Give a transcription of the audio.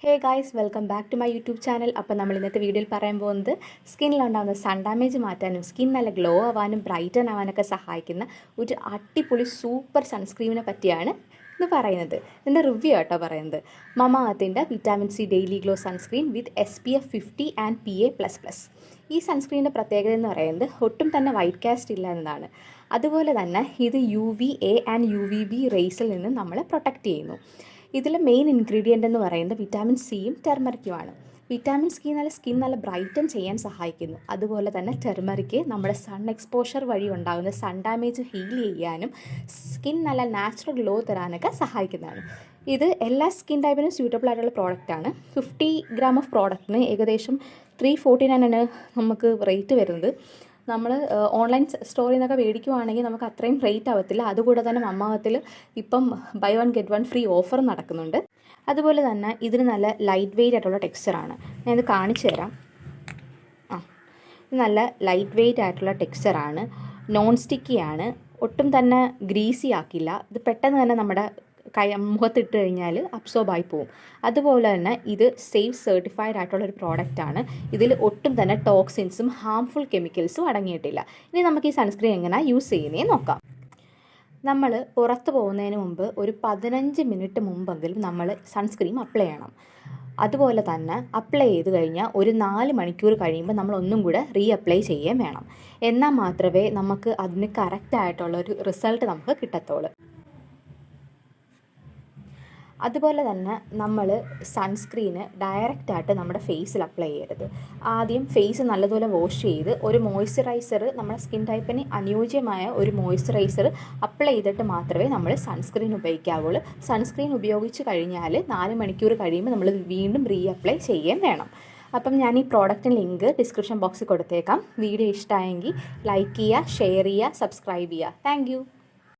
Hey guys, welcome back to my YouTube channel. അപ്പോൾ നമ്മൾ ഇന്നത്തെ വീഡിയോയിൽ പറയാൻ പോകുന്നത് സ്കിന്നിലുണ്ടാകുന്ന സൺ ഡാമേജ് മാറ്റാനും സ്കിൻ നല്ല ഗ്ലോ ആവാനും ബ്രൈറ്റൻ ആവാനൊക്കെ സഹായിക്കുന്ന ഒരു അടിപൊളി സൂപ്പർ സൺസ്ക്രീമിനെ പറ്റിയാണ് ഇന്ന് പറയുന്നത്. ഇതിൻ്റെ റിവ്യൂ ആട്ടോ പറയുന്നത്. മമാഅർത്തിൻ്റെ vitamin C daily glow sunscreen with SPF 50 and PA++. ഈ സൺസ്ക്രീനിൻ്റെ പ്രത്യേകത എന്ന് പറയുന്നത് ഒട്ടും തന്നെ വൈറ്റ് കാസ്റ്റ് ഇല്ല എന്നതാണ്. അതുപോലെ തന്നെ ഇത് UVA ആൻഡ് UVB റേസിൽ നിന്ന് നമ്മളെ പ്രൊട്ടക്റ്റ് ചെയ്യുന്നു. ഇതിലെ മെയിൻ ഇൻഗ്രീഡിയൻ്റ് എന്ന് പറയുന്നത് വിറ്റാമിൻ സിയും ടെർമറിക്കുമാണ്. വിറ്റാമിൻ സ്കിൻ നല്ല ബ്രൈറ്റൻ ചെയ്യാൻ സഹായിക്കുന്നു. അതുപോലെ തന്നെ ടെർമറിക്ക് നമ്മുടെ സൺ എക്സ്പോഷർ വഴി ഉണ്ടാകുന്ന സൺ ഡാമേജ് ഹീൽ ചെയ്യാനും സ്കിൻ നല്ല നാച്ചുറൽ ഗ്ലോ തരാനൊക്കെ സഹായിക്കുന്നതാണ്. ഇത് എല്ലാ സ്കിൻ ടൈപ്പിനും സ്യൂട്ടബിൾ ആയിട്ടുള്ള പ്രോഡക്റ്റാണ്. 50 ഗ്രാം ഓഫ് പ്രോഡക്റ്റിന് ഏകദേശം 349 ആണ് നമുക്ക് റേറ്റ് വരുന്നത്. നമ്മൾ ഓൺലൈൻ സ്റ്റോറിൽ നിന്നൊക്കെ മേടിക്കുവാണെങ്കിൽ നമുക്ക് അത്രയും റേറ്റ് ആവത്തില്ല. അതുകൂടെ തന്നെ മമാഅർത്തിൽ ഇപ്പം ബൈ 1 ഗെറ്റ് 1 ഫ്രീ ഓഫർ നടക്കുന്നുണ്ട്. അതുപോലെ തന്നെ ഇതിന് നല്ല ലൈറ്റ് വെയ്റ്റ് ആയിട്ടുള്ള ടെക്സ്ചറാണ്. ഞാനിത് കാണിച്ചു തരാം. ഇത് നല്ല ലൈറ്റ് വെയ്റ്റ് ആയിട്ടുള്ള ടെക്സ്ചറാണ്, നോൺ സ്റ്റിക്കിയാണ്, ഒട്ടും തന്നെ ഗ്രീസി ആക്കില്ല. ഇത് പെട്ടെന്ന് തന്നെ നമ്മുടെ മുഖത്തിട്ട് കഴിഞ്ഞാൽ അബ്സോർബായി പോവും. അതുപോലെ തന്നെ ഇത് സേഫ് സർട്ടിഫൈഡ് ആയിട്ടുള്ളൊരു പ്രോഡക്റ്റാണ്. ഇതിൽ ഒട്ടും തന്നെ ടോക്സിൻസും ഹാംഫുൾ കെമിക്കൽസും അടങ്ങിയിട്ടില്ല. ഇനി നമുക്ക് ഈ സൺസ്ക്രീൻ എങ്ങനെയാണ് യൂസ് ചെയ്യുന്നതെന്ന് നോക്കാം. നമ്മൾ പുറത്ത് പോകുന്നതിന് മുമ്പ് ഒരു 15 മിനിറ്റ് മുമ്പെങ്കിലും നമ്മൾ സൺസ്ക്രീൻ അപ്ലൈ ചെയ്യണം. അതുപോലെ തന്നെ അപ്ലൈ ചെയ്ത് കഴിഞ്ഞാൽ ഒരു 4 മണിക്കൂർ കഴിയുമ്പോൾ നമ്മൾ ഒന്നും കൂടെ അപ്ലൈ ചെയ്യുകയും വേണം. എന്നാൽ മാത്രമേ നമുക്ക് അതിന് കറക്റ്റായിട്ടുള്ളൊരു റിസൾട്ട് നമുക്ക് കിട്ടത്തുള്ളൂ. അതുപോലെ തന്നെ നമ്മൾ സൺസ്ക്രീന് ഡയറക്റ്റായിട്ട് നമ്മുടെ ഫേസിൽ അപ്ലൈ ചെയ്യരുത്. ആദ്യം ഫേസ് നല്ലതുപോലെ വാഷ് ചെയ്ത് ഒരു മോയ്സ്ചറൈസർ, നമ്മുടെ സ്കിൻ ടൈപ്പിന് അനുയോജ്യമായ ഒരു മോയ്സ്ചറൈസർ അപ്ലൈ ചെയ്തിട്ട് മാത്രമേ നമ്മൾ സൺസ്ക്രീൻ ഉപയോഗിക്കാവുള്ളൂ. സൺസ്ക്രീൻ ഉപയോഗിച്ച് കഴിഞ്ഞാൽ 4 മണിക്കൂർ കഴിയുമ്പോൾ നമ്മൾ വീണ്ടും അപ്ലൈ ചെയ്യുകയും വേണം. അപ്പം ഞാൻ ഈ പ്രോഡക്റ്റിൻ്റെ ലിങ്ക് ഡിസ്ക്രിപ്ഷൻ ബോക്സിൽ കൊടുത്തേക്കാം. വീഡിയോ ഇഷ്ടമായെങ്കിൽ ലൈക്ക് ചെയ്യുക, ഷെയർ ചെയ്യുക, സബ്സ്ക്രൈബ് ചെയ്യുക. താങ്ക്